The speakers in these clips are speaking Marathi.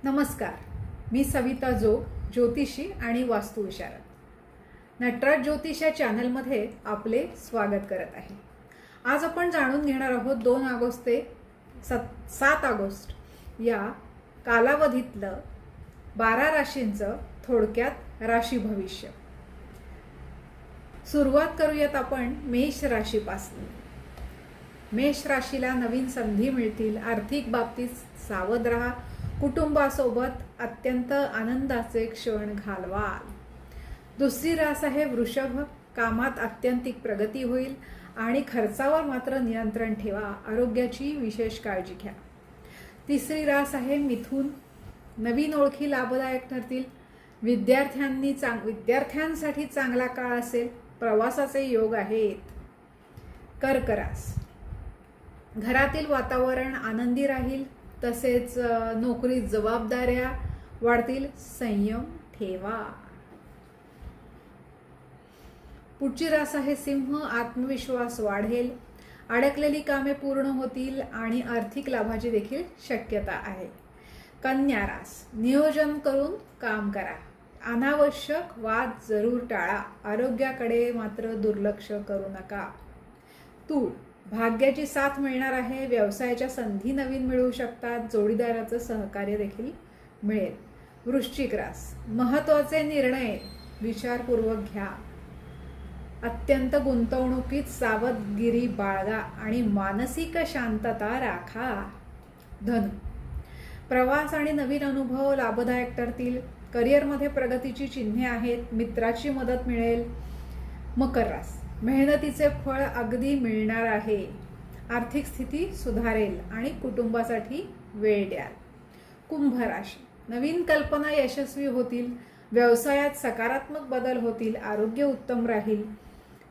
नमस्कार, मी सविता जोग, ज्योतिषी आणि वास्तुविशारद. नटराज ज्योतिष या चॅनलमध्ये आपले स्वागत करत आहे. आज आपण जाणून घेणार आहोत 2 ऑगस्ट ते 7 ऑगस्ट या कालावधीतलं 12 राशींचं थोडक्यात राशी भविष्य. सुरुवात करूयात आपण मेष राशीपासून. मेष राशीला नवीन संधी मिळतील. आर्थिक बाबतीत सावध राहा. कुटुंबासोबत अत्यंत आनंदाचे क्षण घालवाल. दुसरी रास आहे वृषभ. कामात अत्यंतिक प्रगती होईल आणि खर्चावर मात्र नियंत्रण ठेवा. आरोग्याची विशेष काळजी घ्या. तिसरी रास आहे मिथुन. नवीन ओळखी लाभदायक ठरतील. विद्यार्थ्यांसाठी चांगला काळ असेल. प्रवासाचे योग आहेत. कर्क रास. घरातील वातावरण आनंदी राहील. तसेच नोकरीत जबाबदाऱ्या वाढतील. संयम ठेवा. पुढची रास आहे सिंह. आत्मविश्वास वाढेल. अडकलेली कामे पूर्ण होतील आणि आर्थिक लाभाची देखील शक्यता आहे. कन्या रास. नियोजन करून काम करा. अनावश्यक वाद जरूर टाळा. आरोग्याकडे मात्र दुर्लक्ष करू नका. तूळ. भाग्याची साथ मिळणार आहे. व्यवसायाच्या संधी नवीन मिळू शकतात. जोडीदाराचं सहकार्य देखील मिळेल. वृश्चिक रास. महत्त्वाचे निर्णय विचारपूर्वक घ्या. अत्यंत गुंतवणुकीत सावधगिरी बाळगा आणि मानसिक शांतता राखा. धनु. प्रवास आणि नवीन अनुभव लाभदायक ठरतील. करिअरमध्ये प्रगतीची चिन्हे आहेत. मित्राची मदत मिळेल. मकर रास. मेहनतीचे फळ अगदी मिळणार आहे. आर्थिक स्थिती सुधारेल आणि कुटुंबासाठी वेळ द्याल. कुंभ राशी. नवीन कल्पना यशस्वी होतील. व्यवसायात सकारात्मक बदल होतील. आरोग्य उत्तम राहील.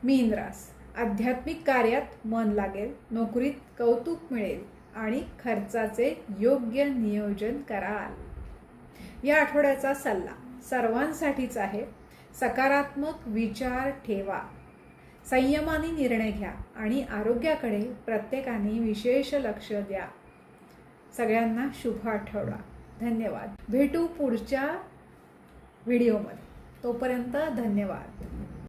मीन रास. आध्यात्मिक कार्यात मन लागेल. नोकरीत कौतुक मिळेल आणि खर्चाचे योग्य नियोजन कराल. या आठवड्याचा सल्ला सर्वांसाठीच आहे. सकारात्मक विचार ठेवा. संयमाने निर्णय घ्या आणि आरोग्याकडे प्रत्येकाने विशेष लक्ष द्या. सगळ्यांना शुभ आठवडा. धन्यवाद. भेटू पुढच्या व्हिडिओमध्ये. तोपर्यंत धन्यवाद.